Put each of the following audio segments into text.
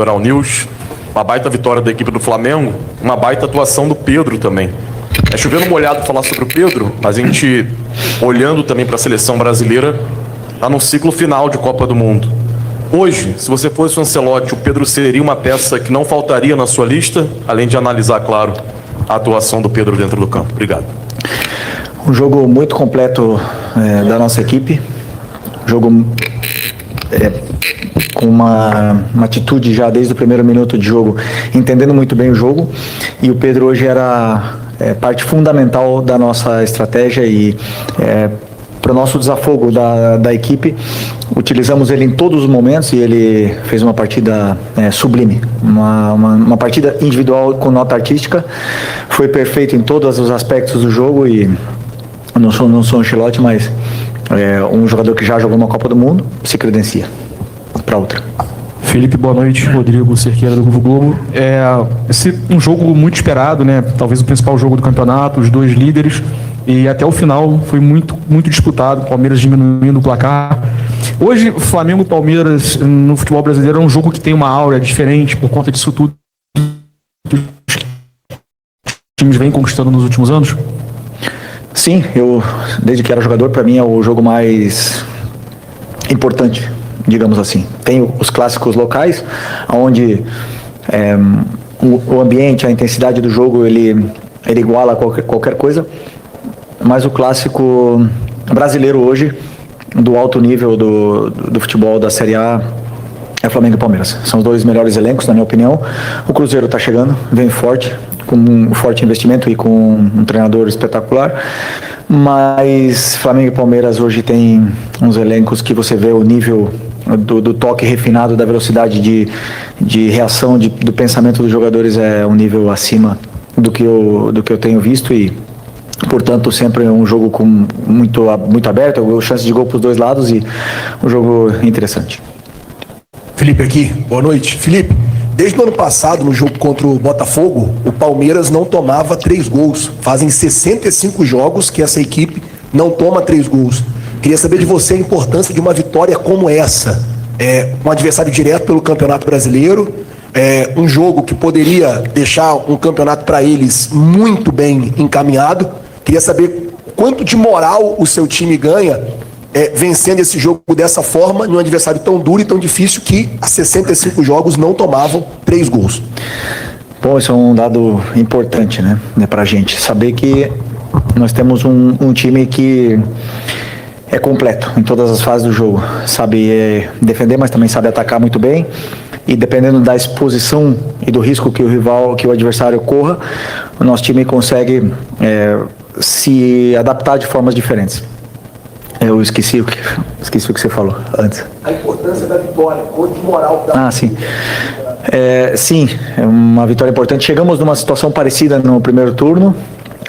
Jornal News. Uma baita vitória da equipe do Flamengo, uma baita atuação do Pedro também. É chovendo molhado falar sobre o Pedro, mas a gente, olhando também para a seleção brasileira, está no ciclo final de Copa do Mundo. Hoje, se você fosse o Ancelotti, o Pedro seria uma peça que não faltaria na sua lista, além de analisar, claro, a atuação do Pedro dentro do campo. Obrigado. Um jogo muito completo da nossa equipe. Jogo com uma atitude já desde o primeiro minuto de jogo, entendendo muito bem o jogo. E o Pedro hoje era parte fundamental da nossa estratégia e para o nosso desafogo da equipe, utilizamos ele em todos os momentos e ele fez uma partida sublime, uma partida individual com nota artística, foi perfeito em todos os aspectos do jogo e não sou um Ancelotti, mas um jogador que já jogou uma Copa do Mundo se credencia para outra. Felipe, boa noite. Rodrigo Cerqueira do Grupo Globo. Esse um jogo muito esperado, né? Talvez o principal jogo do campeonato, os dois líderes, e até o final foi muito, muito disputado, o Palmeiras diminuindo o placar. Hoje, Flamengo e Palmeiras no futebol brasileiro é um jogo que tem uma aura diferente por conta disso tudo que os times vêm conquistando nos últimos anos? Sim, desde que era jogador, para mim é o jogo mais importante, digamos assim. Tem os clássicos locais, onde o ambiente, a intensidade do jogo, ele iguala qualquer coisa, mas o clássico brasileiro hoje, do alto nível do futebol da Série A, é Flamengo e Palmeiras. São os dois melhores elencos, na minha opinião. O Cruzeiro está chegando, vem forte, com um forte investimento e com um treinador espetacular, mas Flamengo e Palmeiras hoje tem uns elencos que você vê o nível do toque refinado, da velocidade de reação, do pensamento dos jogadores é um nível acima do que eu tenho visto e, portanto, sempre um jogo muito aberto, chance de gol para os dois lados e um jogo interessante. Felipe aqui, boa noite. Felipe, desde o ano passado, no jogo contra o Botafogo, o Palmeiras não tomava 3 gols. Fazem 65 jogos que essa equipe não toma 3 gols. Queria saber de você a importância de uma vitória como essa. Um adversário direto pelo Campeonato Brasileiro, um jogo que poderia deixar um campeonato para eles muito bem encaminhado. Queria saber quanto de moral o seu time ganha vencendo esse jogo dessa forma, num adversário tão duro e tão difícil que há 65 jogos não tomavam 3 gols. Bom, isso é um dado importante, né, pra gente. Saber que nós temos um time que é completo em todas as fases do jogo. Sabe defender, mas também sabe atacar muito bem. E dependendo da exposição e do risco que o adversário corra, o nosso time consegue se adaptar de formas diferentes. Eu esqueci o que você falou antes. A importância da vitória, quanto de moral dá. Sim. Sim, é uma vitória importante. Chegamos numa situação parecida no primeiro turno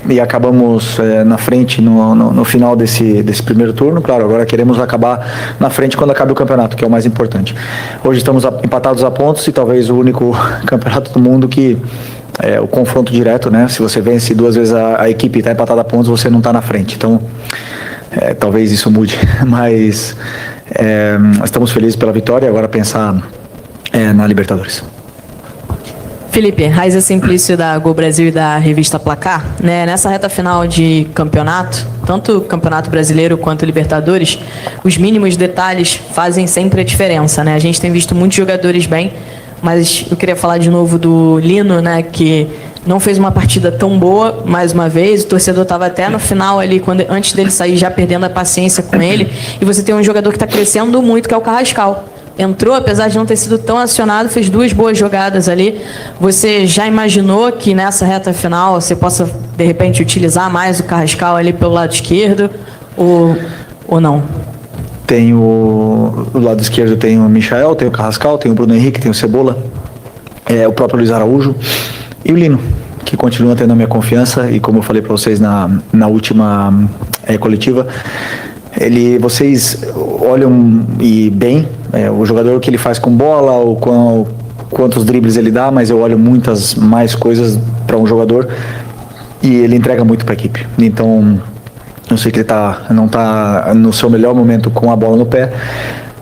e acabamos na frente no final desse primeiro turno. Claro, agora queremos acabar na frente quando acabe o campeonato, que é o mais importante. Hoje estamos empatados a pontos e talvez o único campeonato do mundo que o confronto direto, né? Se você vence 2 vezes a equipe e está empatada a pontos, você não está na frente. Então, talvez isso mude, mas estamos felizes pela vitória e agora pensar na Libertadores. Felipe, Raiza Simplício da Gol Brasil e da revista Placar, né? Nessa reta final de campeonato, tanto o Campeonato Brasileiro quanto Libertadores, os mínimos detalhes fazem sempre a diferença, né? A gente tem visto muitos jogadores bem, mas eu queria falar de novo do Lino, né? Que não fez uma partida tão boa, mais uma vez, o torcedor estava até no final ali, antes dele sair, já perdendo a paciência com ele, e você tem um jogador que está crescendo muito, que é o Carrascal. Entrou, apesar de não ter sido tão acionado, fez 2 boas jogadas ali. Você já imaginou que nessa reta final você possa, de repente, utilizar mais o Carrascal ali pelo lado esquerdo, ou não? Tem o lado esquerdo, tem o Michael, tem o Carrascal, tem o Bruno Henrique, tem o Cebola, o próprio Luiz Araújo e o Lino, que continua tendo a minha confiança. E como eu falei para vocês na última coletiva, vocês olham bem o jogador, que ele faz com bola, quantos dribles ele dá, mas eu olho muitas mais coisas para um jogador e ele entrega muito para a equipe. Então, eu sei que ele não está no seu melhor momento com a bola no pé,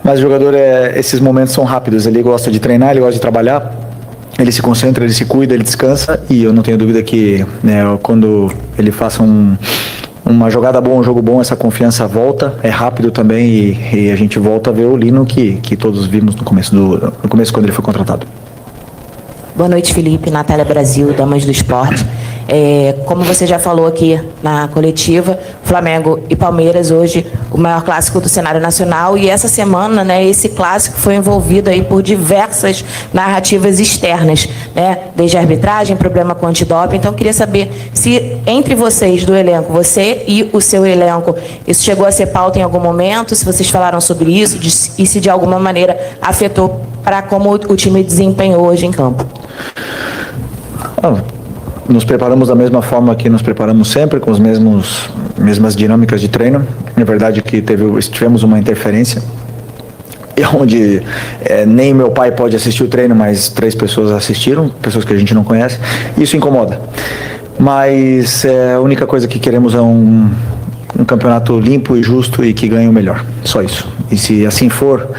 Mas o jogador, esses momentos são rápidos, ele gosta de treinar, ele gosta de trabalhar, ele se concentra, ele se cuida, ele descansa, e eu não tenho dúvida que, né, quando ele faça uma jogada boa, um jogo bom, essa confiança volta, é rápido também, e a gente volta a ver o Lino que todos vimos no começo quando ele foi contratado. Boa noite, Felipe. Natália Brasil, Damas do Esporte. Como você já falou aqui na coletiva, Flamengo e Palmeiras hoje o maior clássico do cenário nacional, e essa semana, né, esse clássico foi envolvido aí por diversas narrativas externas, né, desde a arbitragem, problema com antidoping. Então queria saber se entre vocês do elenco, você e o seu elenco, isso chegou a ser pauta em algum momento, se vocês falaram sobre isso e se de alguma maneira afetou para como o time desempenhou hoje em campo. Nos preparamos da mesma forma que nos preparamos sempre, com as mesmas dinâmicas de treino. Na verdade que tivemos uma interferência, onde nem meu pai pode assistir o treino, mas 3 pessoas assistiram, pessoas que a gente não conhece. Isso incomoda. Mas a única coisa que queremos é um campeonato limpo e justo e que ganhe o melhor. Só isso. E se assim for,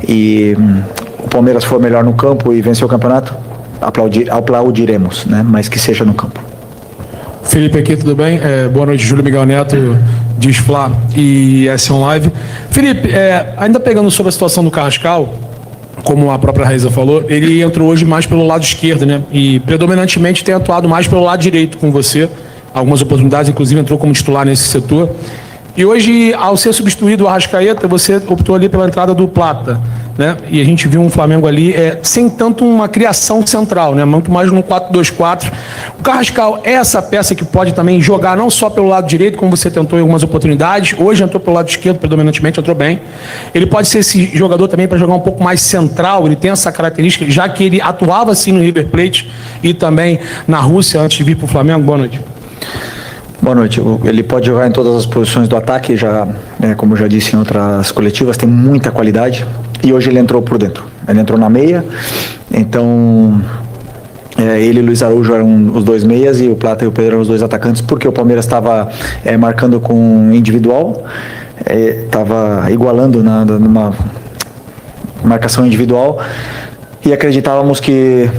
e o Palmeiras for melhor no campo e vencer o campeonato, aplaudiremos, né? Mas que seja no campo. Felipe aqui, tudo bem? Boa noite, Júlio Miguel Neto, Diz Fla e S1 Live. Felipe, ainda pegando sobre a situação do Carrascal, como a própria Raíza falou, ele entrou hoje mais pelo lado esquerdo, né? E predominantemente tem atuado mais pelo lado direito com você. Algumas oportunidades, inclusive entrou como titular nesse setor. E hoje, ao ser substituído o Arrascaeta, você optou ali pela entrada do Plata, né? E a gente viu um Flamengo ali sem tanto uma criação central, né? Muito mais no 4-2-4. O Carrascal é essa peça que pode também jogar não só pelo lado direito, como você tentou em algumas oportunidades. Hoje entrou pelo lado esquerdo, predominantemente, entrou bem. Ele pode ser esse jogador também para jogar um pouco mais central, ele tem essa característica, já que ele atuava assim no River Plate e também na Rússia antes de vir para o Flamengo. Boa noite. Boa noite. Ele pode jogar em todas as posições do ataque, como eu já disse em outras coletivas, tem muita qualidade. E hoje ele entrou por dentro. Ele entrou na meia, então ele e o Luiz Araújo eram os 2 meias e o Plata e o Pedro eram os 2 atacantes, porque o Palmeiras estava marcando com individual, estava igualando numa marcação individual. E acreditávamos que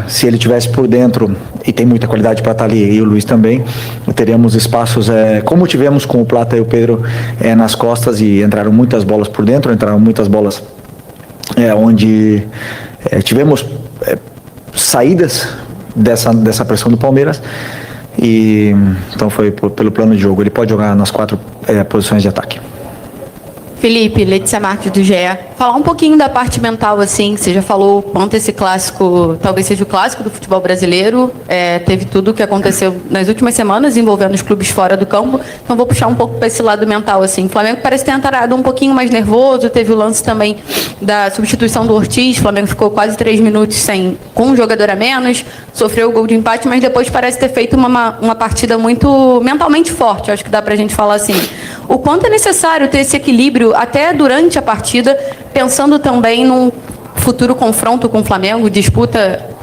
se ele tivesse por dentro, e tem muita qualidade para estar ali, e o Luiz também, teríamos espaços, como tivemos com o Plata e o Pedro nas costas, e entraram muitas bolas por dentro, entraram muitas bolas onde tivemos saídas dessa pressão do Palmeiras, e então foi pelo plano de jogo. Ele pode jogar nas 4 posições de ataque. Felipe, Letícia Marques do GE. Falar um pouquinho da parte mental, assim, você já falou quanto esse clássico, talvez seja o clássico do futebol brasileiro, teve tudo o que aconteceu nas últimas semanas envolvendo os clubes fora do campo, então vou puxar um pouco para esse lado mental, assim. O Flamengo parece ter entrado um pouquinho mais nervoso, teve o lance também da substituição do Ortiz, o Flamengo ficou quase 3 minutos com um jogador a menos, sofreu o gol de empate, mas depois parece ter feito uma partida muito mentalmente forte, acho que dá pra gente falar assim. O quanto é necessário ter esse equilíbrio até durante a partida, pensando também num futuro confronto com o Flamengo,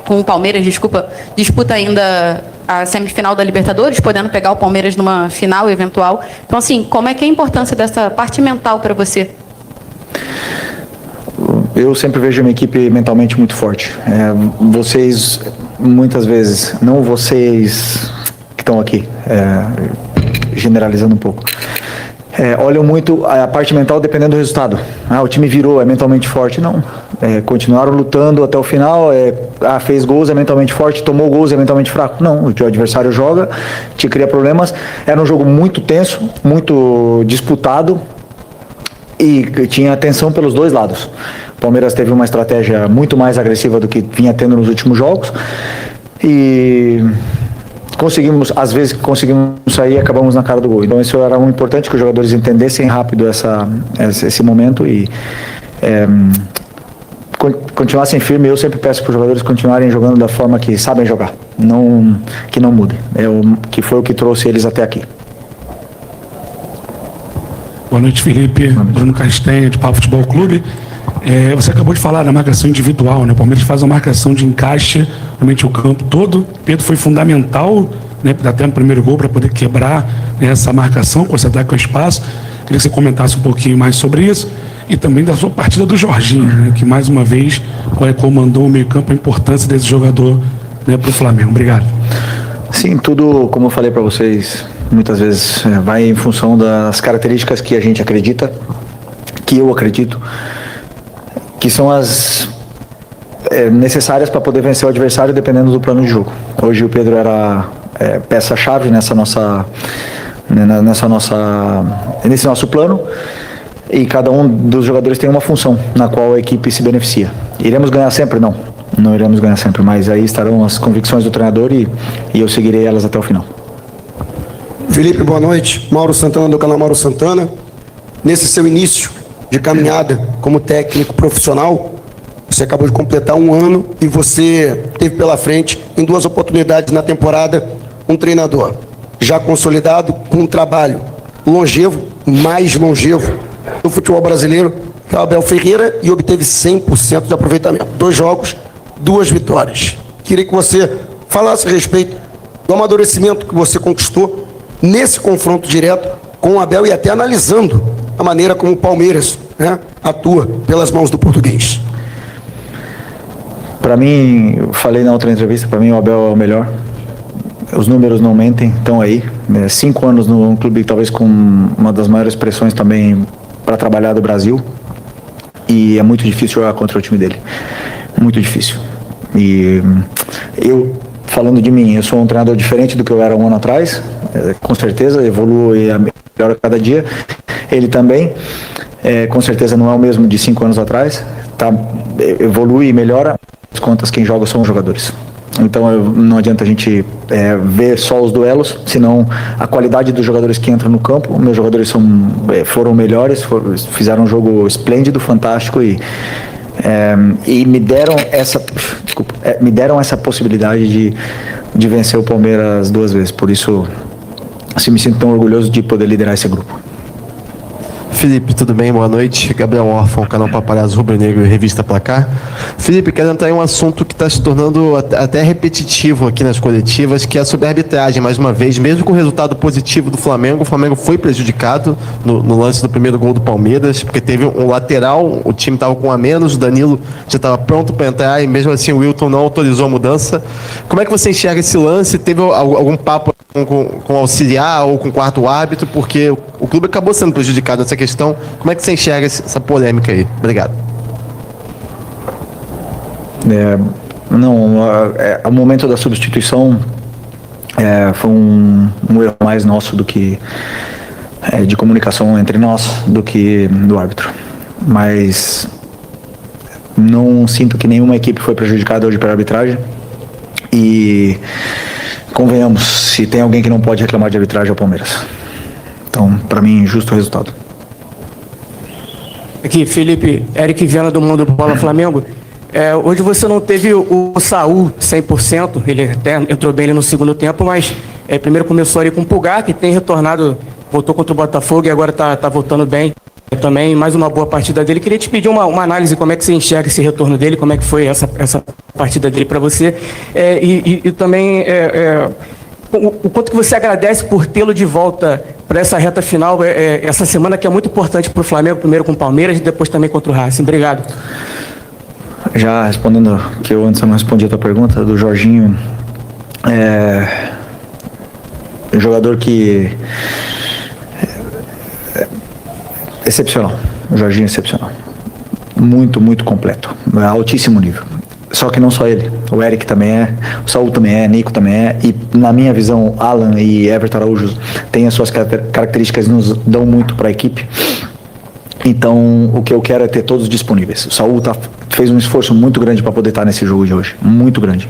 com o Palmeiras, disputa ainda a semifinal da Libertadores, podendo pegar o Palmeiras numa final eventual. Então, assim, como é que é a importância dessa parte mental para você? Eu sempre vejo uma equipe mentalmente muito forte. Vocês, muitas vezes, não vocês que estão aqui, generalizando um pouco, olham muito a parte mental dependendo do resultado. O time virou, é mentalmente forte. Não. Continuaram lutando até o final, fez gols, é mentalmente forte, tomou gols, é mentalmente fraco. Não, o adversário joga, te cria problemas. Era um jogo muito tenso, muito disputado e tinha tensão pelos 2 lados. O Palmeiras teve uma estratégia muito mais agressiva do que vinha tendo nos últimos jogos e às vezes conseguimos sair e acabamos na cara do gol. Então isso era muito importante, que os jogadores entendessem rápido esse momento e continuassem firmes. Eu sempre peço para os jogadores continuarem jogando da forma que sabem jogar, que não mudem. Que foi o que trouxe eles até aqui. Boa noite, Felipe. Bruno Castanha, de Papo Futebol Clube. Você acabou de falar da marcação individual, né? O Palmeiras faz uma marcação de encaixe, realmente o campo todo. Pedro foi fundamental, né, até no primeiro gol, para poder quebrar essa marcação, concentrar com o espaço. Queria que você comentasse um pouquinho mais sobre isso. e também da sua partida do Jorginho, né, que mais uma vez comandou o meio-campo, a importância desse jogador, né, para o Flamengo. Obrigado. Sim, tudo, como eu falei para vocês, muitas vezes vai em função das características que a gente acredita, que eu acredito, que são as necessárias para poder vencer o adversário dependendo do plano de jogo. Hoje o Pedro era peça-chave nesse nosso plano, e cada um dos jogadores tem uma função na qual a equipe se beneficia. Iremos ganhar sempre? Não iremos ganhar sempre, mas aí estarão as convicções do treinador e eu seguirei elas até o final. Felipe, boa noite. Mauro Santana, do canal Mauro Santana. Nesse seu início de caminhada como técnico profissional, você acabou de completar 1 ano e você teve pela frente, em 2 oportunidades na temporada, um treinador já consolidado, com um trabalho longevo, mais longevo do futebol brasileiro, que é o Abel Ferreira, e obteve 100% de aproveitamento. 2 jogos, 2 vitórias. Queria que você falasse a respeito do amadurecimento que você conquistou nesse confronto direto com o Abel e até analisando a maneira como o Palmeiras, né, atua pelas mãos do português. Para mim, eu falei na outra entrevista, para mim o Abel é o melhor. Os números não mentem, estão aí. 5 anos num clube talvez com uma das maiores pressões também para trabalhar do Brasil. E é muito difícil jogar contra o time dele. Muito difícil. E eu, falando de mim, eu sou um treinador diferente do que eu era 1 ano atrás. Com certeza, evoluo e melhora cada dia. Ele também, com certeza não é o mesmo de 5 anos atrás. Tá, evolui e melhora. As contas, quem joga são os jogadores. Então não adianta a gente ver só os duelos, senão a qualidade dos jogadores que entram no campo. Meus jogadores foram melhores, fizeram um jogo esplêndido, fantástico e me deram essa possibilidade de vencer o Palmeiras 2 vezes. Por isso, assim, me sinto tão orgulhoso de poder liderar esse grupo. Felipe, tudo bem? Boa noite. Gabriel Orfão, canal Paparazzo Rubro Negro e Revista Placar. Felipe, quero entrar em um assunto que está se tornando até repetitivo aqui nas coletivas, que é sobre a arbitragem. Mais uma vez, mesmo com o resultado positivo do Flamengo, o Flamengo foi prejudicado no lance do primeiro gol do Palmeiras, porque teve um lateral, o time estava com 1 a menos, o Danilo já estava pronto para entrar e mesmo assim o Wilton não autorizou a mudança. Como é que você enxerga esse lance? Teve algum papo com o auxiliar ou com o quarto árbitro? Porque o clube acabou sendo prejudicado nessa questão. Como é que você enxerga essa polêmica aí? Obrigado. O momento da substituição foi um erro mais nosso do que de comunicação entre nós do que do árbitro. Mas não sinto que nenhuma equipe foi prejudicada hoje pela arbitragem. E convenhamos, se tem alguém que não pode reclamar de arbitragem é o Palmeiras. Então, para mim, justo o resultado. Aqui, Felipe, Eric Viana do Mundo Bola Flamengo. Hoje você não teve o Saul 100%, ele até entrou bem ali no segundo tempo, mas primeiro começou ali com o Pulgar, que tem retornado, voltou contra o Botafogo e agora tá voltando bem. Também mais uma boa partida dele. Queria te pedir uma análise, como é que você enxerga esse retorno dele, como é que foi essa partida dele para você, e também o quanto que você agradece por tê-lo de volta para essa reta final, essa semana que é muito importante para o Flamengo, primeiro com o Palmeiras e depois também contra o Racing. Obrigado. Já respondendo, que eu antes não respondi a tua pergunta, do Jorginho, um jogador que excepcional, o Jorginho é excepcional, muito, muito completo, altíssimo nível. Só que não só ele, o Eric também o Saul também Nico também e na minha visão, Alan e Everton Araújo têm as suas características, nos dão muito para a equipe. Então, o que eu quero é ter todos disponíveis. O Saul fez um esforço muito grande para poder estar nesse jogo de hoje, muito grande.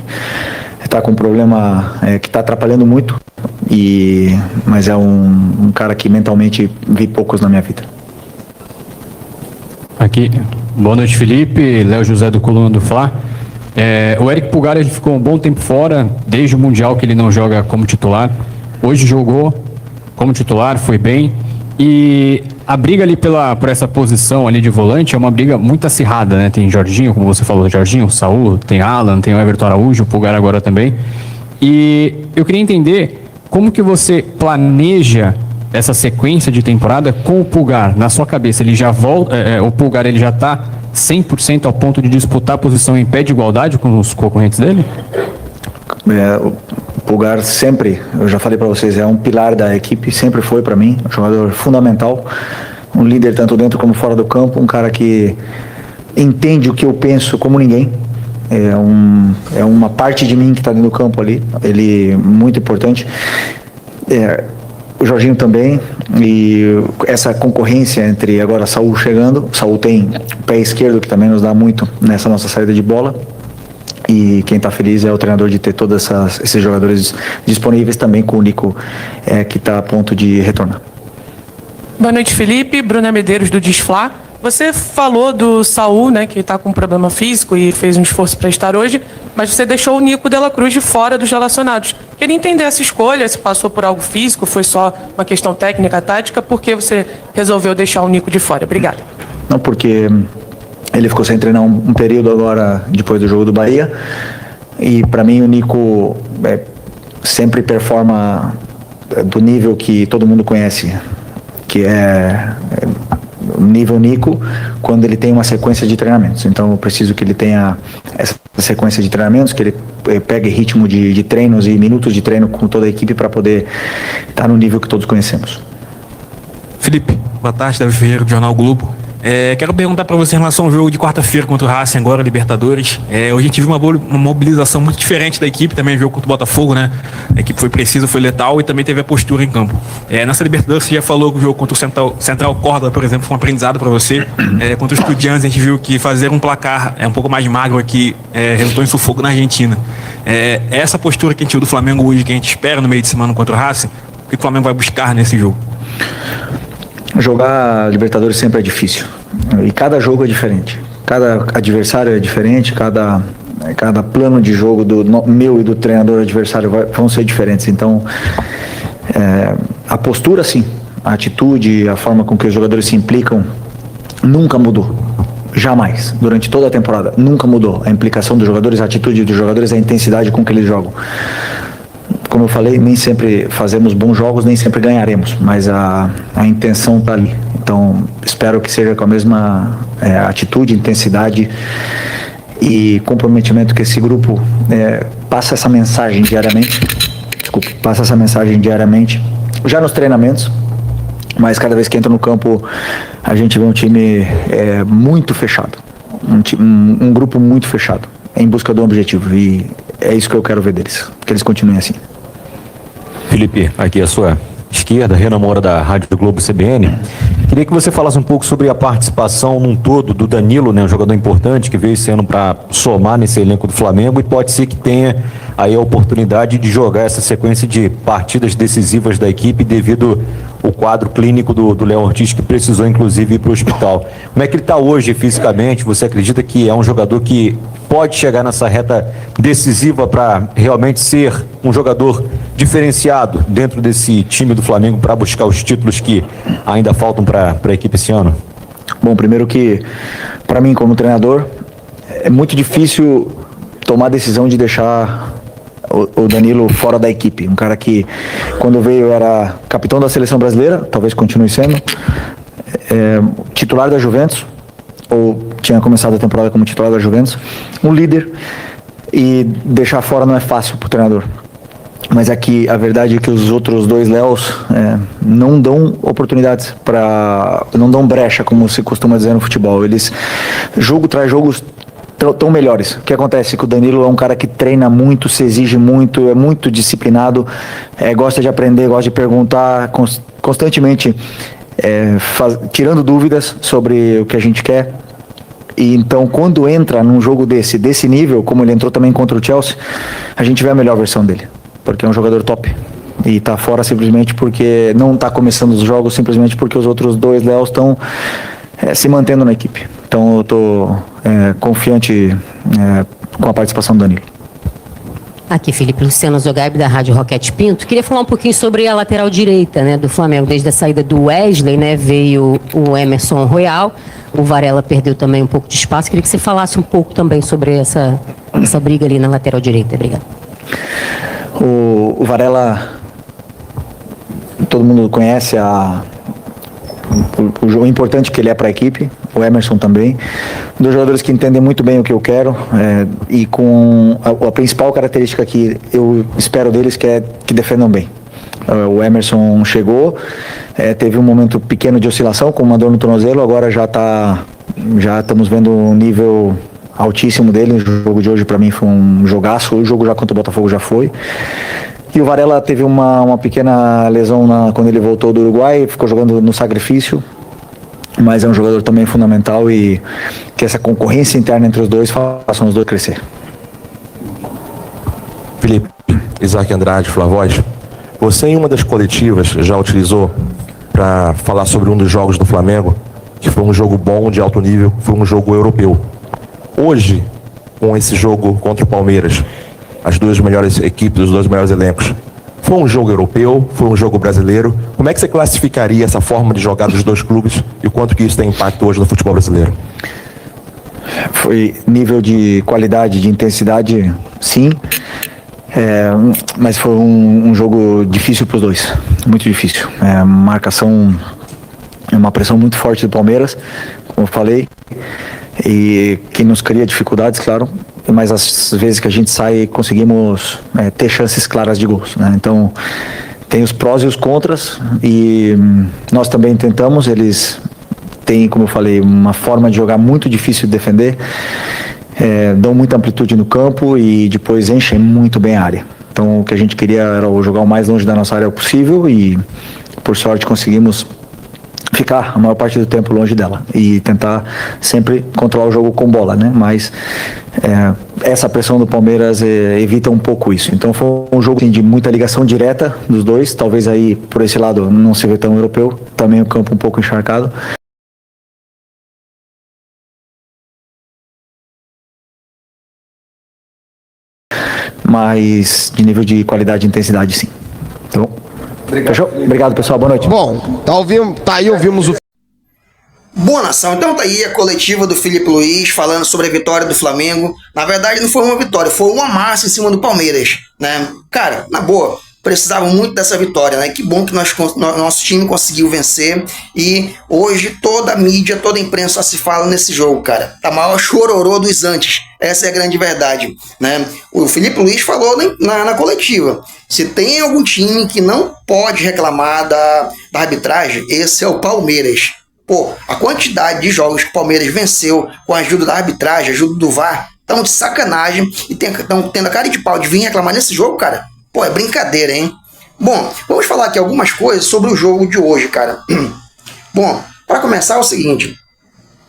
Está com um problema que está atrapalhando muito, mas é um cara que mentalmente vi poucos na minha vida. Aqui, boa noite, Felipe, Léo José do Coluna do Fla. O Eric Pulgar, ele ficou um bom tempo fora, desde o Mundial que ele não joga como titular. Hoje jogou como titular, foi bem. E a briga ali por essa posição ali de volante é uma briga muito acirrada, né? Tem Jorginho, como você falou, Jorginho, Saul, tem Alan, tem o Everton Araújo, o Pulgar agora também. E eu queria entender como que você planeja essa sequência de temporada com o Pulgar na sua cabeça, ele já volta, o Pulgar ele já está 100% ao ponto de disputar a posição em pé de igualdade com os concorrentes dele? O Pulgar sempre, eu já falei para vocês, é um pilar da equipe, sempre foi para mim, um jogador fundamental, um líder tanto dentro como fora do campo, um cara que entende o que eu penso como ninguém. É uma parte de mim que está dentro do campo ali, ele muito importante. O Jorginho também, e essa concorrência entre agora Saul chegando, Saul tem o pé esquerdo que também nos dá muito nessa nossa saída de bola, e quem está feliz é o treinador de ter todos esses jogadores disponíveis, também com o Nico que está a ponto de retornar. Boa noite, Felipe. Bruna Medeiros, do Disflá. Você falou do Saul, né, que está com um problema físico e fez um esforço para estar hoje, mas você deixou o Nico de la Cruz de fora dos relacionados. Queria entender essa escolha, se passou por algo físico, foi só uma questão técnica, tática, por que você resolveu deixar o Nico de fora? Obrigado. Não, porque ele ficou sem treinar um período agora, depois do jogo do Bahia, e para mim o Nico sempre performa do nível que todo mundo conhece, que é o nível Nico, quando ele tem uma sequência de treinamentos. Então eu preciso que ele tenha essa sequência de treinamentos, que ele pegue ritmo de treinos e minutos de treino com toda a equipe para poder estar no nível que todos conhecemos. Felipe, boa tarde, Davi Ferreira, do Jornal Globo. Quero perguntar para você em relação ao jogo de quarta-feira contra o Racing, agora Libertadores. Hoje a gente viu uma mobilização muito diferente da equipe, também jogo contra o Botafogo, né? A equipe foi precisa, foi letal e também teve a postura em campo. Nessa Libertadores você já falou que o jogo contra o Central Córdoba, por exemplo, foi um aprendizado para você. Contra os Estudiantes a gente viu que fazer um placar um pouco mais magro aqui resultou em sufoco na Argentina. Essa postura que a gente viu do Flamengo hoje, que a gente espera no meio de semana contra o Racing, o que o Flamengo vai buscar nesse jogo? Jogar Libertadores sempre é difícil, e cada jogo é diferente, cada adversário é diferente, cada plano de jogo do meu e do treinador adversário vão ser diferentes. Então a postura sim, a atitude, a forma com que os jogadores se implicam nunca mudou, jamais, durante toda a temporada nunca mudou. A implicação dos jogadores, a atitude dos jogadores, a intensidade com que eles jogam. Como eu falei, nem sempre fazemos bons jogos, nem sempre ganharemos, mas a intenção está ali. Então, espero que seja com a mesma atitude, intensidade e comprometimento que esse grupo passa essa mensagem diariamente. Já nos treinamentos, mas cada vez que entra no campo, a gente vê um time muito fechado, um grupo muito fechado, em busca do objetivo. E é isso que eu quero ver deles, que eles continuem assim. Felipe, aqui à sua esquerda, Renan Moura da Rádio Globo CBN. Queria que você falasse um pouco sobre a participação num todo do Danilo, né, um jogador importante que veio esse ano para somar nesse elenco do Flamengo, e pode ser que tenha aí a oportunidade de jogar essa sequência de partidas decisivas da equipe devido ao quadro clínico do Léo Ortiz, que precisou inclusive ir para o hospital. Como é que ele está hoje fisicamente? Você acredita que é um jogador que pode chegar nessa reta decisiva para realmente ser um jogador diferenciado dentro desse time do Flamengo para buscar os títulos que ainda faltam para a equipe esse ano? Bom, primeiro que, para mim como treinador, é muito difícil tomar a decisão de deixar o Danilo fora da equipe. Um cara que, quando veio, era capitão da seleção brasileira, talvez continue sendo, titular da Juventus, ou tinha começado a temporada como titular da Juventus, um líder, e deixar fora não é fácil para o treinador. Mas aqui a verdade é que os outros dois Léos não dão oportunidades, não dão brecha, como se costuma dizer no futebol. Eles, jogo traz jogos, tão melhores. O que acontece é que o Danilo é um cara que treina muito, se exige muito, é muito disciplinado, gosta de aprender, gosta de perguntar constantemente, tirando dúvidas sobre o que a gente quer. E então, quando entra num jogo desse nível, como ele entrou também contra o Chelsea, a gente vê a melhor versão dele, porque é um jogador top. E tá fora simplesmente porque não tá começando os jogos, simplesmente porque os outros dois Léos estão se mantendo na equipe. Então eu tô confiante com a participação do Danilo. Aqui, Felipe, Luciano Zogaib, da Rádio Roquete Pinto. Queria falar um pouquinho sobre a lateral direita, né, do Flamengo. Desde a saída do Wesley, né, veio o Emerson Royal. O Varela perdeu também um pouco de espaço. Queria que você falasse um pouco também sobre essa briga ali na lateral direita. Obrigado. O Varela todo mundo conhece o importante que ele é para a equipe, o Emerson também, dois jogadores que entendem muito bem o que eu quero, e com a principal característica que eu espero deles que é que defendam bem. O Emerson chegou, teve um momento pequeno de oscilação com uma dor no tornozelo, agora já estamos vendo um nível altíssimo dele. O jogo de hoje para mim foi um jogaço, o jogo já contra o Botafogo já foi. E o Varela teve uma pequena lesão quando ele voltou do Uruguai, ficou jogando no sacrifício, mas é um jogador também fundamental e que essa concorrência interna entre os dois façam os dois crescer. Felipe, Isaac Andrade, Flavoz, você em uma das coletivas já utilizou para falar sobre um dos jogos do Flamengo, que foi um jogo bom, de alto nível, foi um jogo europeu. Hoje, com esse jogo contra o Palmeiras, as duas melhores equipes, os dois melhores elencos, foi um jogo europeu, foi um jogo brasileiro. Como é que você classificaria essa forma de jogar dos dois clubes e o quanto que isso tem impacto hoje no futebol brasileiro? Foi nível de qualidade, de intensidade, sim, mas foi um jogo difícil para os dois, muito difícil. Marcação, uma pressão muito forte do Palmeiras, como eu falei, e que nos cria dificuldades, claro, mas às vezes que a gente sai conseguimos ter chances claras de gols, né? Então tem os prós e os contras, e nós também tentamos. Eles têm, como eu falei, uma forma de jogar muito difícil de defender, dão muita amplitude no campo e depois enchem muito bem a área. Então o que a gente queria era jogar o mais longe da nossa área possível, e por sorte conseguimos ficar a maior parte do tempo longe dela e tentar sempre controlar o jogo com bola, né? Mas essa pressão do Palmeiras evita um pouco isso. Então foi um jogo de muita ligação direta dos dois, talvez aí por esse lado não se vê tão europeu, também o campo um pouco encharcado. Mas de nível de qualidade e intensidade, sim. Então, fechou? Obrigado, pessoal. Boa noite. Bom, tá aí, ouvimos o... Boa, nação. Então tá aí a coletiva do Filipe Luiz falando sobre a vitória do Flamengo. Na verdade não foi uma vitória, foi uma massa em cima do Palmeiras, né? Cara, na boa, precisavam muito dessa vitória, né? Que bom que nosso time conseguiu vencer, e hoje toda a mídia, toda a imprensa só se fala nesse jogo, cara. Tá maior chororô dos antes. Essa é a grande verdade, né? O Filipe Luiz falou na coletiva: se tem algum time que não pode reclamar da arbitragem, esse é o Palmeiras. Pô, a quantidade de jogos que o Palmeiras venceu com a ajuda da arbitragem, ajuda do VAR, estão de sacanagem, e estão tendo a cara de pau de vir reclamar nesse jogo, cara. Pô, é brincadeira, hein? Bom, vamos falar aqui algumas coisas sobre o jogo de hoje, cara. Bom, para começar é o seguinte,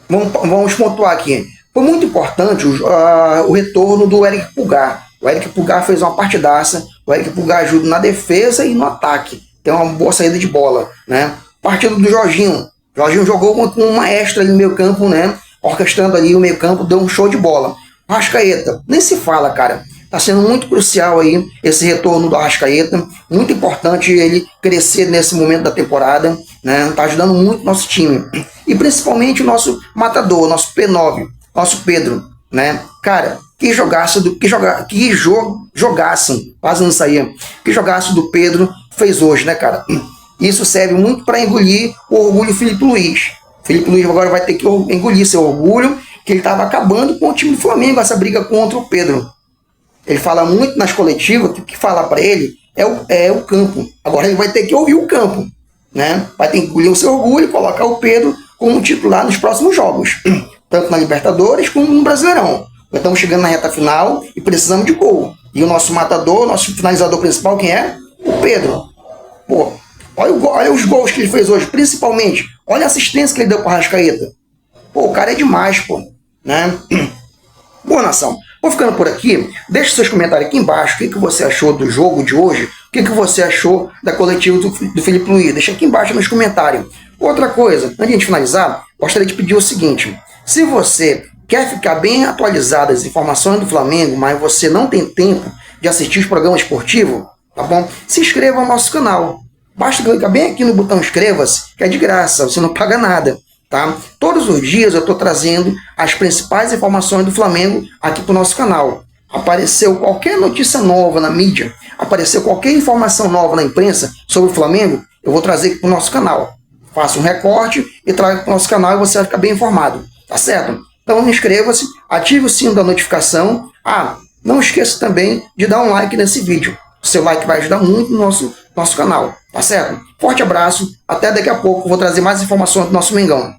vamos pontuar aqui. Foi muito importante o retorno do Eric Pulgar. O Eric Pulgar fez uma partidaça, o Eric Pulgar ajuda na defesa e no ataque. Tem uma boa saída de bola, né? Partido do Jorginho. O Jorginho jogou com uma extra ali no meio campo, né? Orquestrando ali o meio campo, deu um show de bola. Arrascaeta, nem se fala, cara. Tá sendo muito crucial aí esse retorno do Arrascaeta. Muito importante ele crescer nesse momento da temporada, né? Tá ajudando muito o nosso time. E principalmente o nosso matador, nosso P9, nosso Pedro, né? Cara, que jogaço quase não saía. Que jogaço do Pedro fez hoje, né, cara? Isso serve muito para engolir o orgulho Filipe Luiz. Filipe Luiz agora vai ter que engolir seu orgulho, que ele estava acabando com o time do Flamengo, essa briga contra o Pedro. Ele fala muito nas coletivas que o que fala para ele é o campo. Agora ele vai ter que ouvir o campo, né? Vai ter que engolir o seu orgulho e colocar o Pedro como titular nos próximos jogos, tanto na Libertadores como no Brasileirão. Nós estamos chegando na reta final e precisamos de gol. E o nosso matador, nosso finalizador principal, quem é? O Pedro. Pô, olha os gols que ele fez hoje, principalmente. Olha a assistência que ele deu para o Arrascaeta. Pô, o cara é demais, pô, né? Boa, nação. Vou ficando por aqui. Deixe seus comentários aqui embaixo. O que você achou do jogo de hoje? O que você achou da coletiva do Filipe Luiz? Deixa aqui embaixo nos comentários. Outra coisa, antes de a gente finalizar, gostaria de pedir o seguinte. Se você quer ficar bem atualizado das informações do Flamengo, mas você não tem tempo de assistir os programas esportivos, tá bom? Se inscreva no nosso canal. Basta clicar bem aqui no botão inscreva-se, que é de graça, você não paga nada. Tá? Todos os dias eu estou trazendo as principais informações do Flamengo aqui para o nosso canal. Apareceu qualquer notícia nova na mídia, apareceu qualquer informação nova na imprensa sobre o Flamengo, eu vou trazer aqui para o nosso canal. Faça um recorte e traga para o nosso canal e você vai ficar bem informado, tá certo? Então inscreva-se, ative o sino da notificação. Não esqueça também de dar um like nesse vídeo. O seu like vai ajudar muito no nosso canal, tá certo? Forte abraço, até daqui a pouco, vou trazer mais informações do nosso Mengão.